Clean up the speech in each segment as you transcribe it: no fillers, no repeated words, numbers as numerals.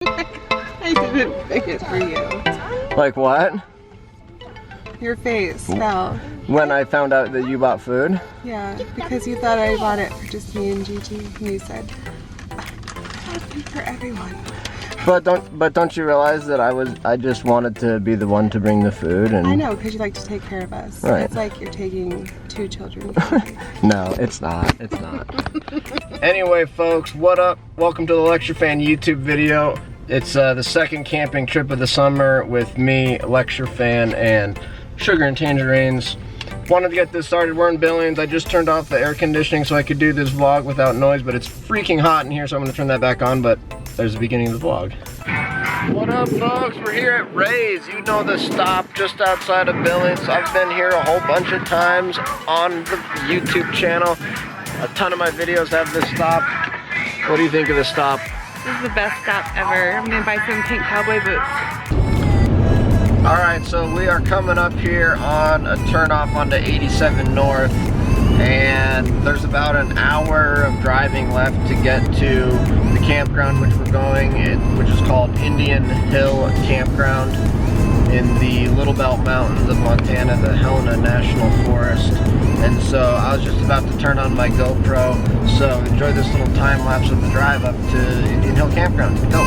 I didn't pick it for you. Like what? Your face fell. When I found out that you bought food? Yeah, because you thought I bought it for just me and Gigi, and you said, I'll pay for everyone. But don't you realize that I just wanted to be the one to bring the food and I know, because you like to take care of us. Right. It's like you're taking 2 children. No, it's not. It's not. Anyway, folks, what up? Welcome to the Lecture Fan YouTube video. It's the second camping trip of the summer with me, Lecture Fan, and Sugar and Tangerines. Wanted to get this started. We're in Billings. I just turned off the air conditioning so I could do this vlog without noise, but it's freaking hot in here, so I'm gonna turn that back on, but there's the beginning of the vlog. What up, folks? We're here at Ray's. You know the stop just outside of Billings. I've been here a whole bunch of times on the YouTube channel. A ton of my videos have this stop. What do you think of the stop? This is the best stop ever. I'm gonna buy some pink cowboy boots. Alright, so we are coming up here on a turnoff onto 87 North, and there's about an hour of driving left to get to the campground which we're going, which is called Indian Hill Campground in the Little Belt Mountains of Montana, the Helena National Forest. And so I was just about to turn on my GoPro, so enjoy this little time lapse of the drive up to Indian Hill Campground. Go!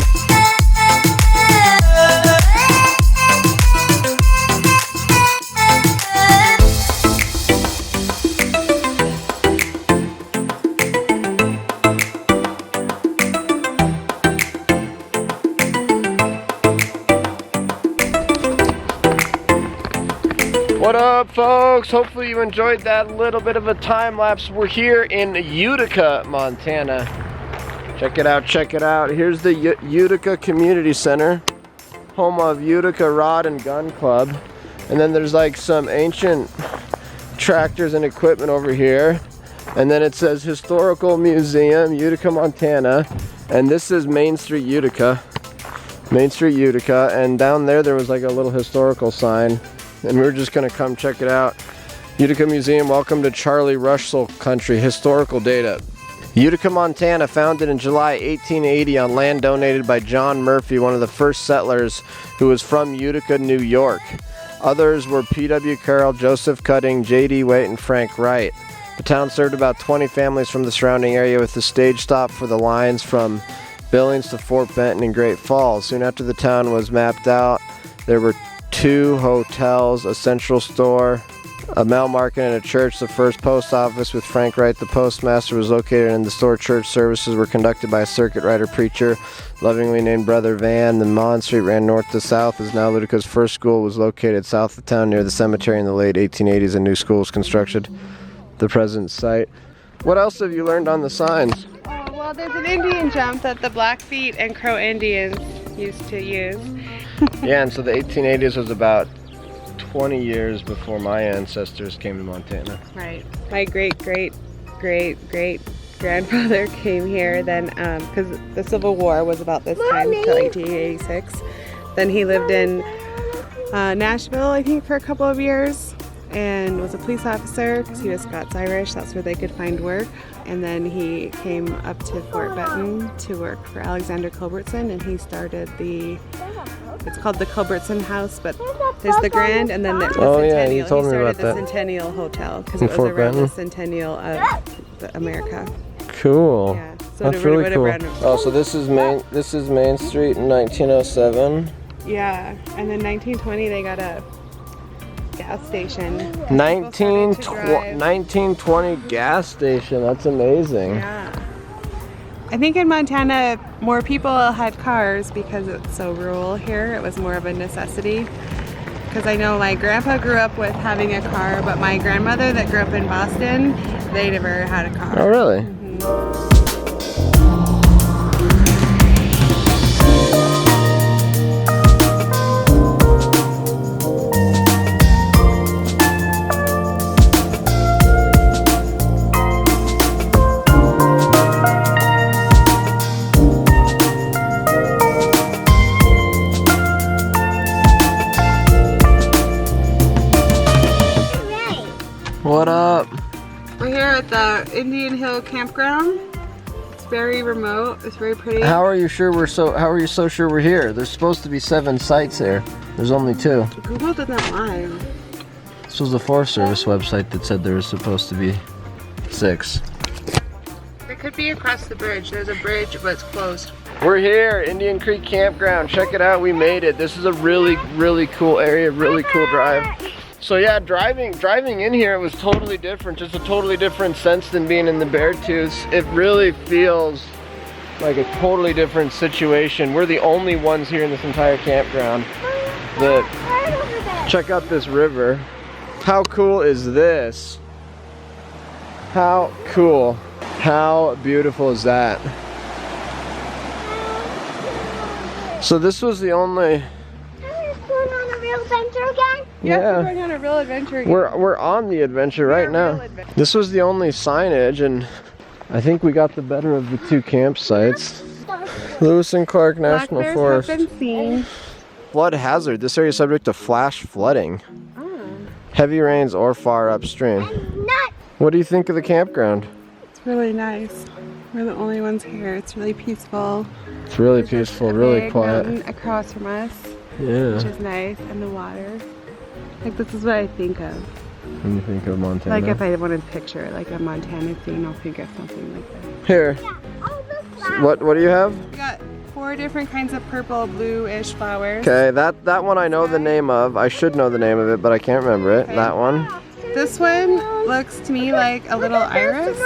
What up, folks? Hopefully you enjoyed that little bit of a time lapse. We're here in Utica, Montana. Check it out, check it out. Here's the Utica Community Center, home of Utica Rod and Gun Club. And then there's like some ancient tractors and equipment over here. And then it says Historical Museum, Utica, Montana. And this is Main Street, Utica. Main Street, Utica. And down there was like a little historical sign. And we're just gonna come check it out. Utica Museum, welcome to Charlie Russell Country, historical data. Utica, Montana, founded in July 1880 on land donated by John Murphy, one of the first settlers who was from Utica, New York. Others were P.W. Carroll, Joseph Cutting, J.D. Waite, and Frank Wright. The town served about 20 families from the surrounding area with a stage stop for the lines from Billings to Fort Benton and Great Falls. Soon after the town was mapped out, there were 2 hotels, a central store, a mail market, and a church. The first post office with Frank Wright, the postmaster, was located in the store. Church services were conducted by a circuit rider preacher, lovingly named Brother Van. The Mon Street ran north to south, as now Utica's first school was located south of town near the cemetery. In the late 1880s, a new school was constructed at the present site. What else have you learned on the signs? Well, there's an Indian jump that the Blackfeet and Crow Indians used to use. Yeah, and so the 1880s was about 20 years before my ancestors came to Montana. Right. My great grandfather came here then, because the Civil War was about this time, till 1886. Then he lived in Nashville, I think, for a couple of years, and was a police officer because he was Scots-Irish. That's where they could find work. And then he came up to Fort Benton to work for Alexander Culbertson, and he started it's called the Culbertson House, but there's the Grand, and then there's the Centennial. Yeah, you told me about that. He started the Centennial Hotel because it was Fort around Benton? the centennial of America. Cool. Yeah, so That's really cool. Oh, so this is Main Street in 1907. Yeah, and then 1920 they got a gas station. 1920 gas station. That's amazing. Yeah. I think in Montana more people had cars because it's so rural here. It was more of a necessity. Because I know my grandpa grew up with having a car, but my grandmother that grew up in Boston, they never had a car. Oh, really? Mm-hmm. What up? We're here at the Indian Hill Campground. It's very remote. It's very pretty. How are you so sure we're here? There's supposed to be 7 sites here. There's only 2. Google did not lie. This was the Forest Service website that said there was supposed to be 6. It could be across the bridge. There's a bridge, but it's closed. We're here, Indian Creek Campground. Check it out, we made it. This is a really, really cool area, really cool drive. So yeah, driving in here was totally different, just a totally different sense than being in the Beartooths. It really feels like a totally different situation. We're the only ones here in this entire campground that check out this river. How cool is this? How cool. How beautiful is that? So this was the only... Yeah, we're going on a real adventure again. We're on the adventure right now. This was the only signage, and I think we got the better of the 2 campsites. Lewis and Clark National Forest. Have been seen. Flood hazard. This area is subject to flash flooding. Heavy rains or far upstream. What do you think of the campground? It's really nice. We're the only ones here. It's really peaceful. It's really peaceful, really quiet. Mountain across from us. Yeah. Which is nice, and the water. Like, this is what I think of. When you think of Montana. Like, if I wanted to picture like a Montana scene, I'll think of something like that. Here. What do you have? We got 4 different kinds of purple, blue-ish flowers. Okay, that one I know the name of. I should know the name of it, but I can't remember it. Okay. That one. This one looks to me like a little iris.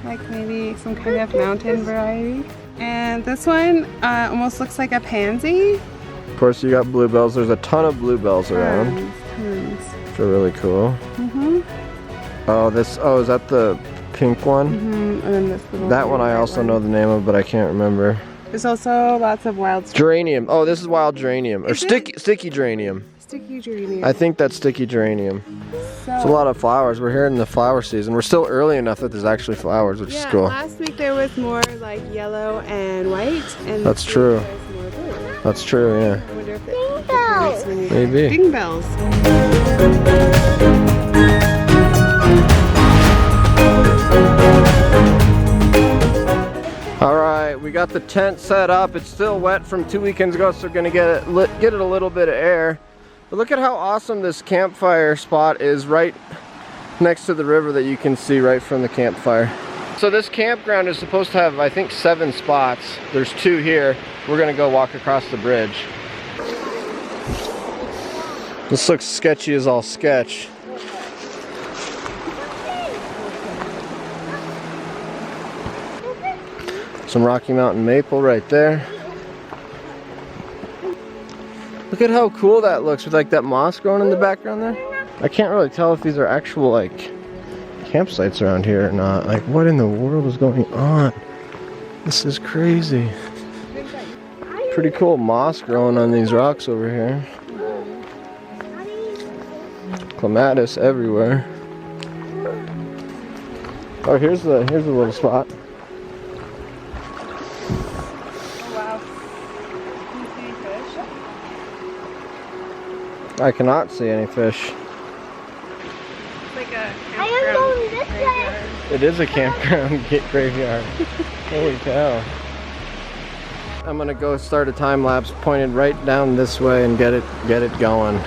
Like maybe some kind of mountain variety. And this one almost looks like a pansy. Of course, you got bluebells. There's a ton of bluebells around. Tons. Which are really cool. Oh, is that the pink one? And then this little that one I also know the name of, but I can't remember. There's also lots of wild geranium. Oh, this is wild geranium. Or sticky geranium. Sticky geranium. I think that's sticky geranium. So, it's a lot of flowers. We're here in the flower season. We're still early enough that there's actually flowers, which is cool. Last week there was more like yellow and white. And that's true. More blue. That's true, yeah. I wonder if Ding bells. Maybe. Ding bells. All right, we got the tent set up. It's still wet from 2 weekends ago, so we're gonna get it a little bit of air. But look at how awesome this campfire spot is right next to the river that you can see right from the campfire. So this campground is supposed to have, I think, 7 spots. There's 2 here. We're gonna go walk across the bridge. This looks sketchy as all sketch. Some Rocky Mountain maple right there. Look at how cool that looks with like that moss growing in the background there. I can't really tell if these are actual like campsites around here or not. Like, what in the world is going on? This is crazy. Pretty cool moss growing on these rocks over here. Clematis everywhere. Oh, here's a little spot. I cannot see any fish. It's like a campground graveyard. It is a campground graveyard. Holy cow. I'm gonna go start a time lapse pointed right down this way and get it going.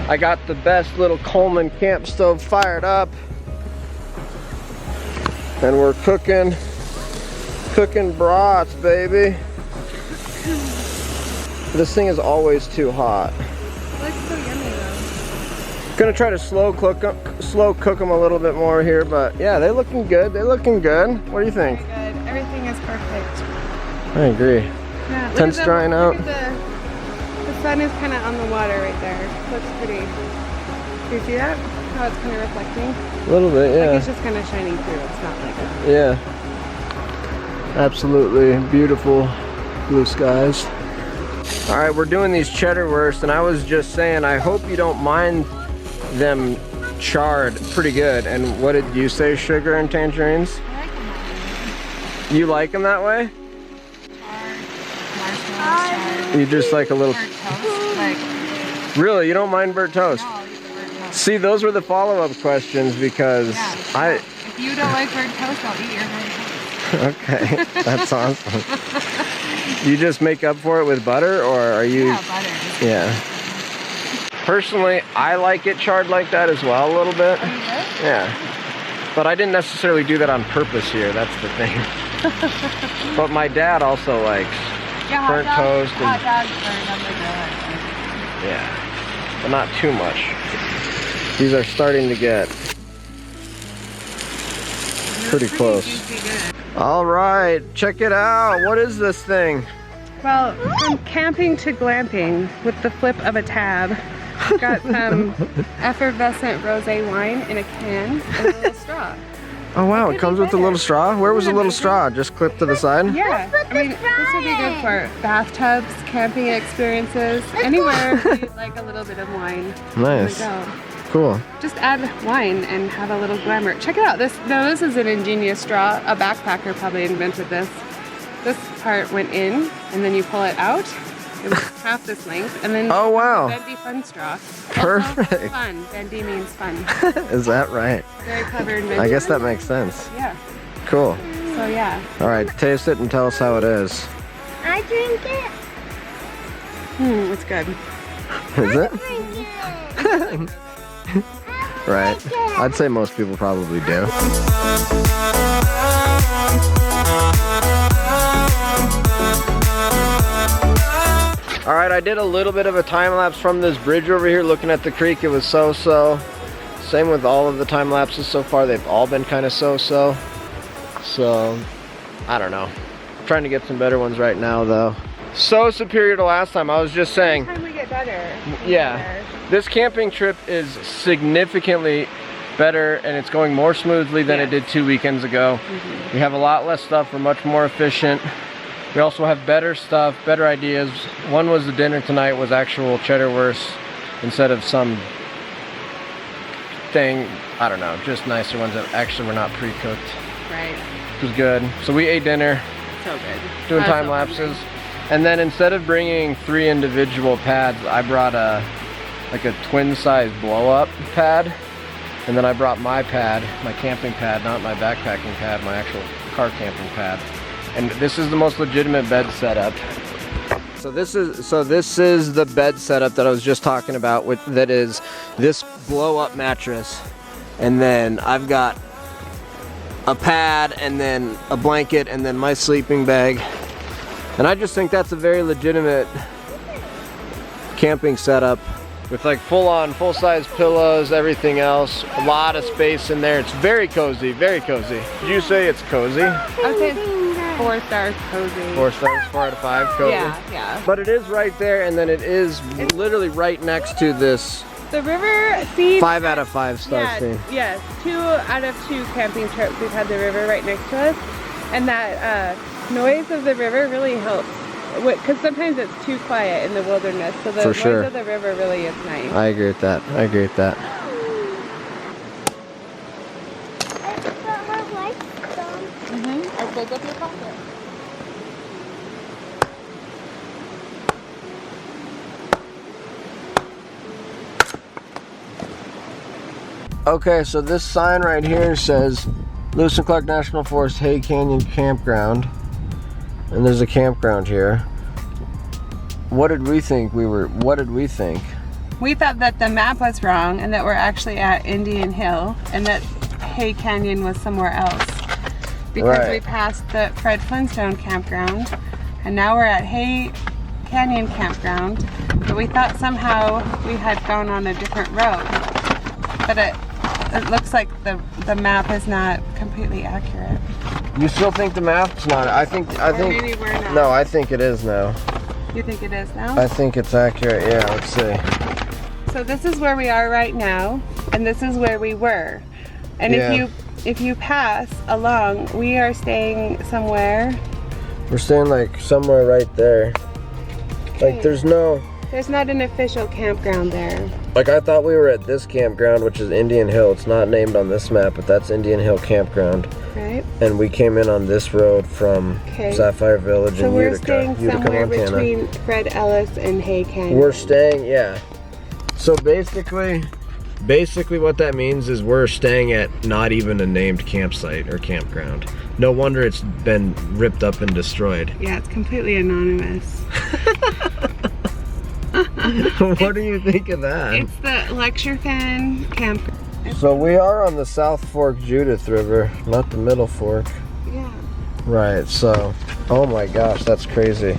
I got the best little Coleman camp stove fired up. And we're cooking brats, baby. This thing is always too hot. It looks so yummy though. Gonna try to slow cook them a little bit more here, but yeah, they're looking good. They're looking good. What do you think? Very good. Everything is perfect. I agree. Yeah, Tent's drying out. The sun is kind of on the water right there. Looks pretty. Do you see that? How it's kind of reflecting? A little bit, yeah. Like it's just kind of shining through. It's not like a... Yeah. Absolutely beautiful blue skies. All right, we're doing these cheddar wursts, and I was just saying, I hope you don't mind them charred pretty good. And what did you say, sugar and tangerines? I like them that way. You like them that way? Marshmallows, You just like a little... burnt toast. Like, Really, you don't mind burnt toast? no, I'll eat the burnt toast. See, those were the follow-up questions because if you don't like burnt toast, I'll eat your burnt toast. Okay, that's awesome. You just make up for it with butter, or are you? Yeah, butter. Yeah. Personally, I like it charred like that as well a little bit. Oh, you do? Yeah. But I didn't necessarily do that on purpose here, that's the thing. But my dad also likes burnt toast and hot dogs burned on the grill. yeah, but not too much. These are starting to get pretty close. All right, check it out. What is this thing? Well, from camping to glamping with the flip of a tab. Got some effervescent rosé wine in a can and a little straw. Oh wow, it comes with a little straw? Where was the little straw? Just clipped to the side? Yeah, I mean, this would be good for bathtubs, camping experiences, anywhere you'd like a little bit of wine. Nice. There we go. Cool. Just add wine and have a little glamour. Check it out. This is an ingenious straw. A backpacker probably invented this. This part went in, and then you pull it out. It was half this length, and then oh wow, bendy fun straw. Perfect. Also fun. Bendy means fun. Is that right? Very clever invention. I guess that makes sense. Yeah. Cool. So yeah. All right, taste it and tell us how it is. I drink it. It's good. Is it? Drink it. Right. I'd say most people probably do. All right, I did a little bit of a time lapse from this bridge over here looking at the creek. It was so-so. Same with all of the time lapses so far. They've all been kind of so-so. So, I don't know. I'm trying to get some better ones right now though. So superior to last time. I was just saying. Every time we get better. Yeah. This camping trip is significantly better and it's going more smoothly than it did 2 weekends ago. We have a lot less stuff. We're much more efficient. We also have better stuff, better ideas. One was the dinner tonight was actual cheddar wurst instead of some thing, I don't know, just nicer ones that actually were not pre-cooked. Right. It was good. So we ate dinner. So good. Doing time lapses. And then instead of bringing 3 individual pads, I brought like a twin size blow up pad. And then I brought my pad, my camping pad, not my backpacking pad, my actual car camping pad. And this is the most legitimate bed setup. So this is the bed setup that I was just talking about with that is this blow up mattress. And then I've got a pad and then a blanket and then my sleeping bag. And I just think that's a very legitimate camping setup with like full-size pillows, everything else. A lot of space in there. It's very cozy, very cozy. Did you say it's cozy? I would say 4 stars cozy. 4 stars, 4 out of 5 cozy. Yeah. But it is right there, and then it is literally right next to this The river scene. 5 out of 5 star scene. Yes, 2 out of 2 camping trips we've had the river right next to us, and that noise of the river really helps. Because sometimes it's too quiet in the wilderness, so the noise of the river really is nice. I agree with that. I agree with that. I'll take up your pocket. Okay, so this sign right here says Lewis and Clark National Forest Hay Canyon Campground. And there's a campground here. What did we think what did we think? We thought that the map was wrong and that we're actually at Indian Hill and that Hay Canyon was somewhere else. Because we passed the Fred Flintstone campground and now we're at Hay Canyon campground. But we thought somehow we had gone on a different road. But it looks like the map is not completely accurate. You still think the map's not? I think maybe we're not. No, I think it is now. You think it is now? I think it's accurate. Yeah, let's see. So this is where we are right now, and this is where we were. And if you pass along, we are staying somewhere. We're staying like somewhere right there. Like there's not an official campground there. Like I thought we were at this campground, which is Indian Hill. It's not named on this map, but that's Indian Hill Campground. Right. And we came in on this road from Sapphire Village in Utica, staying somewhere Montana. Between Fred Ellis and Hay Canyon. We're staying, yeah. So basically, Basically what that means is we're staying at not even a named campsite or campground. No wonder it's been ripped up and destroyed. Yeah, it's completely anonymous. What do you think of that? It's the Lecture Fan Camp. So we are on the South Fork Judith River, not the Middle Fork. Yeah. Right, so, oh my gosh, that's crazy.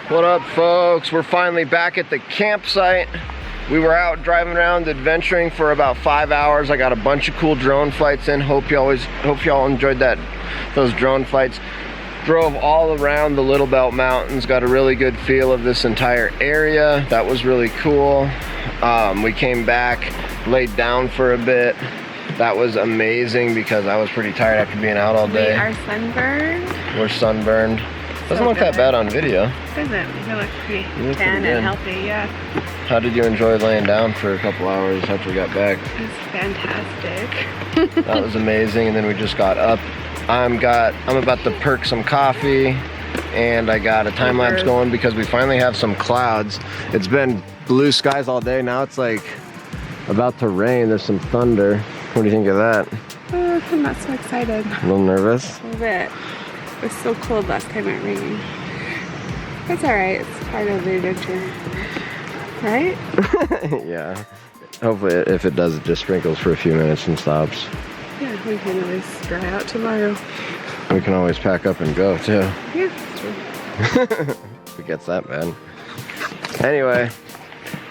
What up, folks? We're finally back at the campsite. We were out driving around adventuring for about 5 hours. I got a bunch of cool drone flights in. Hope y'all enjoyed those drone flights. Drove all around the Little Belt Mountains, got a really good feel of this entire area. That was really cool. We came back, laid down for a bit. That was amazing because I was pretty tired after being out all day. We are sunburned. We're sunburned. Doesn't look that bad on video. Doesn't. You look pretty tan and healthy, yeah. How did you enjoy laying down for a couple hours after we got back? It was fantastic. That was amazing, and then we just got up. I'm about to perk some coffee, and I got a time lapse going because we finally have some clouds. It's been blue skies all day. Now it's like about to rain. There's some thunder. What do you think of that? I'm not so excited. A little nervous? A little bit. It was so cold last time it rained. It's alright. It's part of the adventure. Right? Yeah. Hopefully if it does, it just sprinkles for a few minutes and stops. Yeah, we can always dry out tomorrow. We can always pack up and go too. Yeah, that's true. If it gets that bad. Anyway,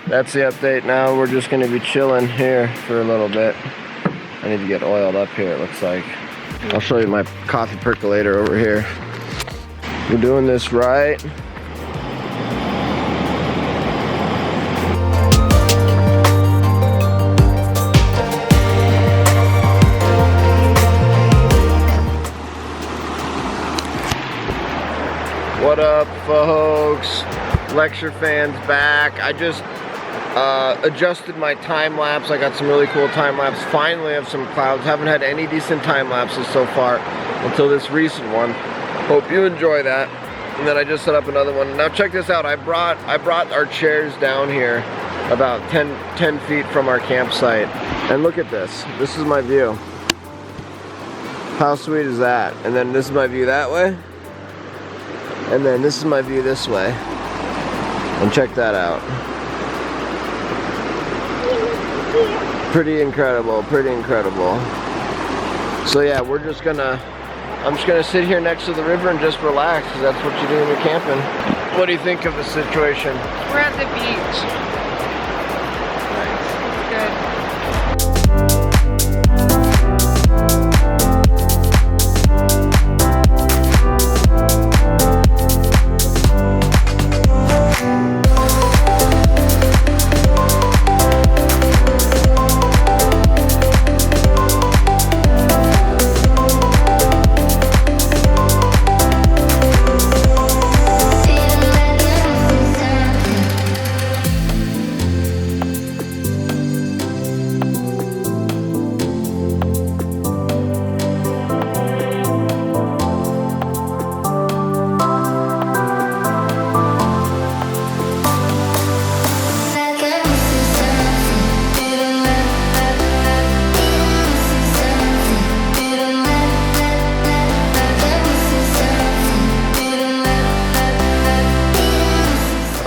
that's the update. Now we're just gonna be chilling here for a little bit. I need to get oiled up here, it looks like. I'll show you my coffee percolator over here. We're doing this right. What up, folks? Lecture fans back. I just adjusted my time lapse. I got some really cool time lapse. Finally have some clouds. Haven't had any decent time lapses so far until this recent one. Hope you enjoy that. And then I just set up another one. Now check this out. I brought our chairs down here about 10 feet from our campsite. And look at this. This is my view. How sweet is that? And then this is my view that way. And then this is my view this way. And check that out. Pretty incredible, pretty incredible. So yeah, I'm just gonna sit here next to the river and just relax, because that's what you do when you're camping. What do you think of the situation? We're at the beach. Nice.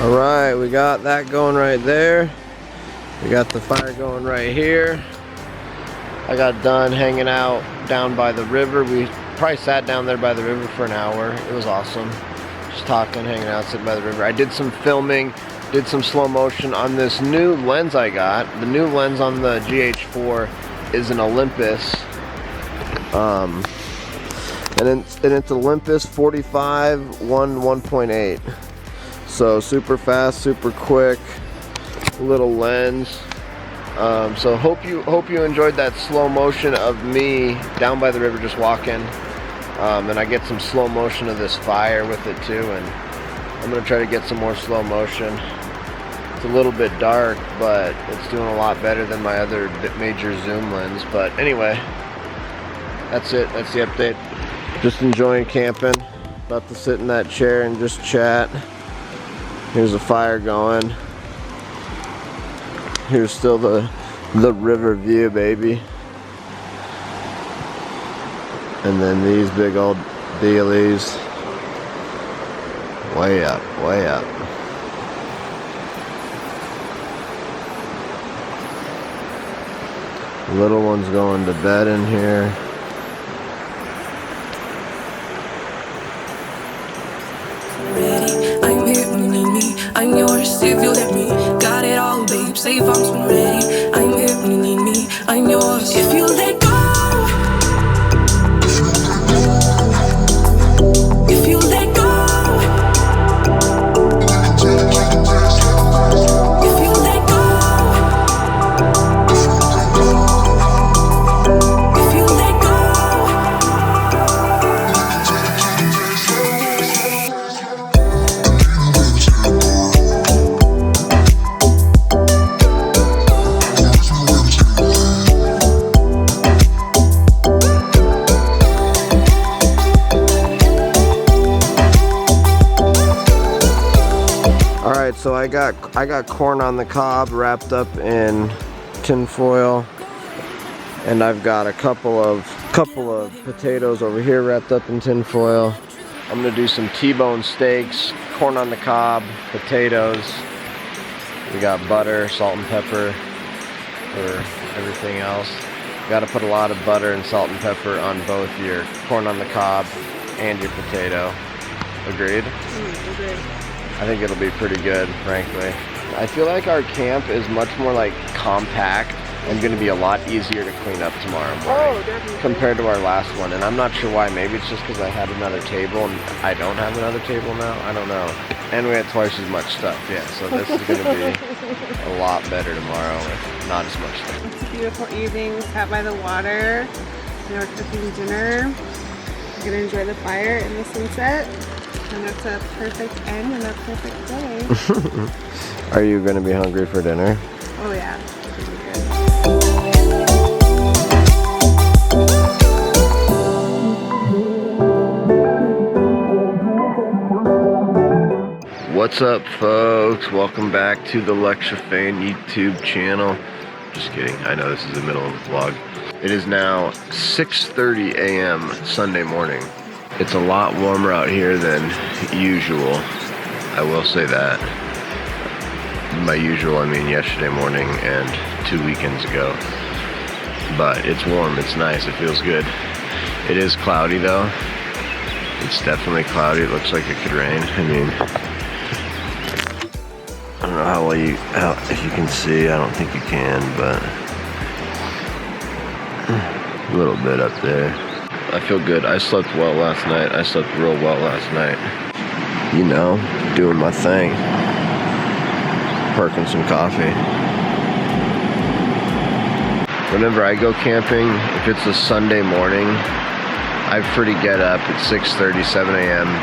Alright, we got that going right there. We got the fire going right here. I got done hanging out down by the river. We probably sat down there by the river for an hour. It was awesome. Just talking, hanging out, sitting by the river. I did some filming, did some slow motion on this new lens I got. The new lens on the GH4 is an Olympus. And it's Olympus 45-1.8. So super fast, super quick, little lens. So hope you enjoyed that slow motion of me down by the river just walking. And I get some slow motion of this fire with it too. And I'm gonna try to get some more slow motion. It's a little bit dark, but it's doing a lot better than my other major zoom lens. But anyway, that's it. That's the update. Just enjoying camping. About to sit in that chair and just chat. Here's a fire going. Here's still the river view, baby. And then these big old dealies. Way up, way up. Little one's going to bed in here. I'm yours if you let me. Got it all, babe. Safe arms when ready. I'm here when you need me. I'm yours if you let go. If you let go. If you let go. If you let go. so I got corn on the cob wrapped up in tin foil, and I've got a couple of potatoes over here wrapped up in tin foil. I'm gonna do some T-bone steaks, corn on the cob, potatoes. We got butter, salt and pepper for everything else. You gotta put a lot of butter and salt and pepper on both your corn on the cob and your potato. Agreed? Agreed. I think it'll be pretty good, frankly. I feel like our camp is much more like compact and gonna be a lot easier to clean up tomorrow morning compared to our last one. And I'm not sure why. Maybe it's just because I had another table and I don't have another table now. I don't know. And we had twice as much stuff. Yeah, so this is gonna be a lot better tomorrow with not as much stuff. It's a beautiful evening, sat by the water. Now we're cooking dinner. We're gonna enjoy the fire and the sunset. And it's a perfect end and a perfect day. Are you gonna be hungry for dinner? Oh yeah, it's gonna be good. What's up, folks? Welcome back to the Lecture Fan YouTube channel. Just kidding, I know this is the middle of the vlog. It is now 6:30 a.m. Sunday morning. It's a lot warmer out here than usual. I will say that. By usual, I mean yesterday morning and 2 weekends ago. But it's warm, it's nice, it feels good. It is cloudy though. It's definitely cloudy. It looks like it could rain. I mean, I don't know how well if you can see. I don't think you can, but a little bit up there. I feel good. I slept well last night. I slept real well last night. You know, doing my thing. Perking some coffee. Whenever I go camping, if it's a Sunday morning, I pretty get up at 6:30, 7 a.m.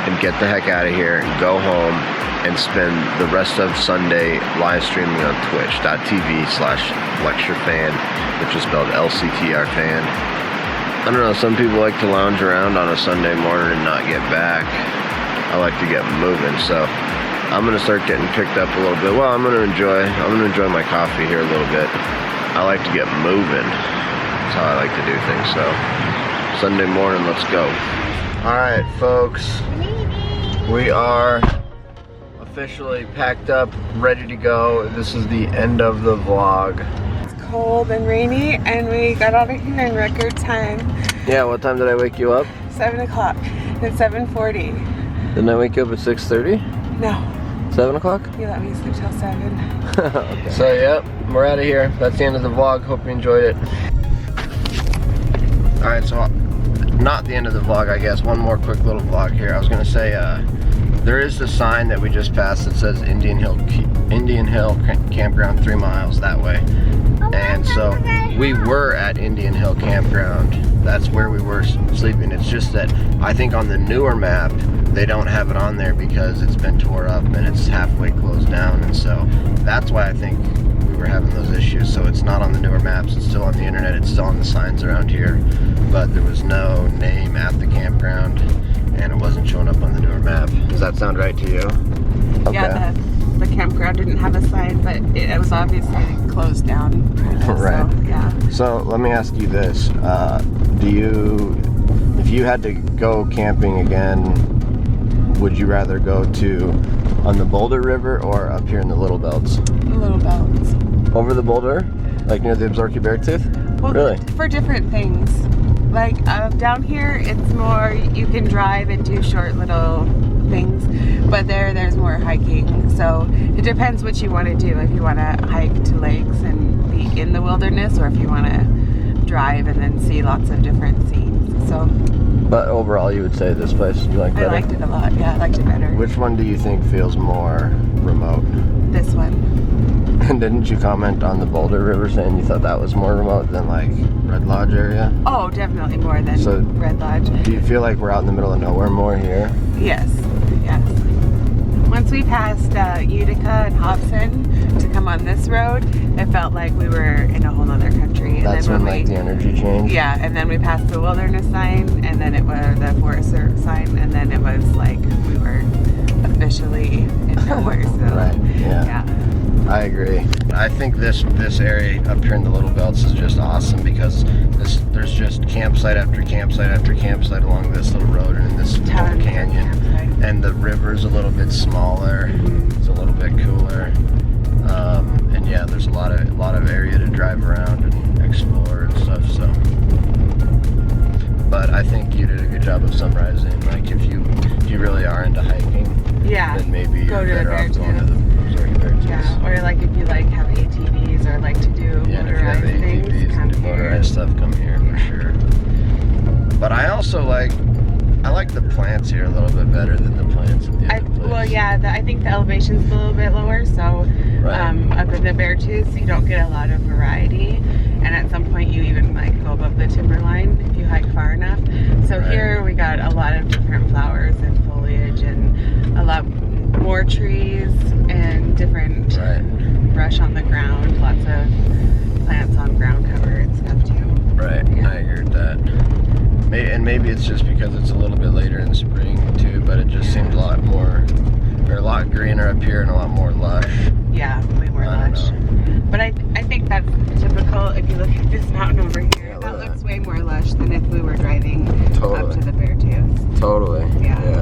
and get the heck out of here and go home and spend the rest of Sunday live streaming on twitch.tv/lecturefan, which is spelled LCTR-fan. I don't know, some people like to lounge around on a Sunday morning and not get back. I like to get moving, so I'm gonna start getting picked up a little bit. Well, I'm gonna enjoy my coffee here a little bit. I like to get moving. That's how I like to do things, so Sunday morning, let's go. All right, folks, we are officially packed up, ready to go. This is the end of the vlog. It's cold and rainy, and we got out of here in record time. Yeah, what time did I wake you up? 7 o'clock. It's 7:40. Didn't I wake you up at 6:30? No, 7 o'clock? you let me sleep till 7. Okay. So, yep, we're out of here. That's the end of the vlog. Hope you enjoyed it. All right, so not the end of the vlog, I guess. One more quick little vlog here. I was gonna say, there is the sign that we just passed that says Indian Hill Campground 3 miles that way. And so we were at Indian Hill Campground. That's where we were sleeping. It's just that I think on the newer map, they don't have it on there because it's been tore up and it's halfway closed down. And so that's why I think we were having those issues. So it's not on the newer maps. It's still on the internet. It's still on the signs around here. But there was no name at the campground and it wasn't showing up on the newer map. Does that sound right to you? Okay. Yeah, the campground didn't have a sign, but it was obviously closed down. Right. So, yeah. So let me ask you this. If you had to go camping again, would you rather go on the Boulder River or up here in the Little Belts? The Little Belts. Over the Boulder? Like near the Absaroka Beartooth? Well, really? For different things. Like down here, it's more you can drive and do short little things, but there's more hiking. So it depends what you want to do. If you want to hike to lakes and be in the wilderness, or if you want to drive and then see lots of different scenes. So. But overall, you would say this place you like better? I liked it a lot. Yeah, I liked it better. Which one do you think feels more remote? This one. And didn't you comment on the Boulder River saying you thought that was more remote than like Red Lodge area? Oh, definitely more than Red Lodge. Do you feel like we're out in the middle of nowhere more here? Yes, yes. Once we passed Utica and Hobson to come on this road, it felt like we were in a whole other country. And that's then when the energy changed? Yeah, and then we passed the wilderness sign, and then it was the forest service sign, and then it was like we were officially in nowhere. So Right, yeah. I agree. I think this area up here in the Little Belts is just awesome because there's just campsite after campsite after campsite along this little road and in this little canyon. And the river's a little bit smaller. It's a little bit cooler. And yeah, there's a lot of area to drive around and explore and stuff. So, but I think you did a good job of summarizing. Like if you really are into hiking, then maybe you're better off going to the Beartooth. Yeah, or like if you like have ATVs or like to do motorized things, come here. Motorized stuff, come here for sure. But I also like the plants here a little bit better than the plants at the other place. Well, yeah, I think the elevation's a little bit lower, so up in the Beartooth, you don't get a lot of variety. And at some point, you even like go above the timberline if you hike far enough. So here we got a lot of different flowers and foliage, and a lot more trees and different brush on the ground. Lots of plants on ground cover and stuff too. Right, I agree with that. And maybe it's just because it's a little bit later in spring too, but it just seems a lot greener up here and a lot more lush. Yeah, way more lush. But I think that's typical. If you look at this mountain over here, that looks way more lush than if we were driving up to the Beartooth. Totally. Yeah.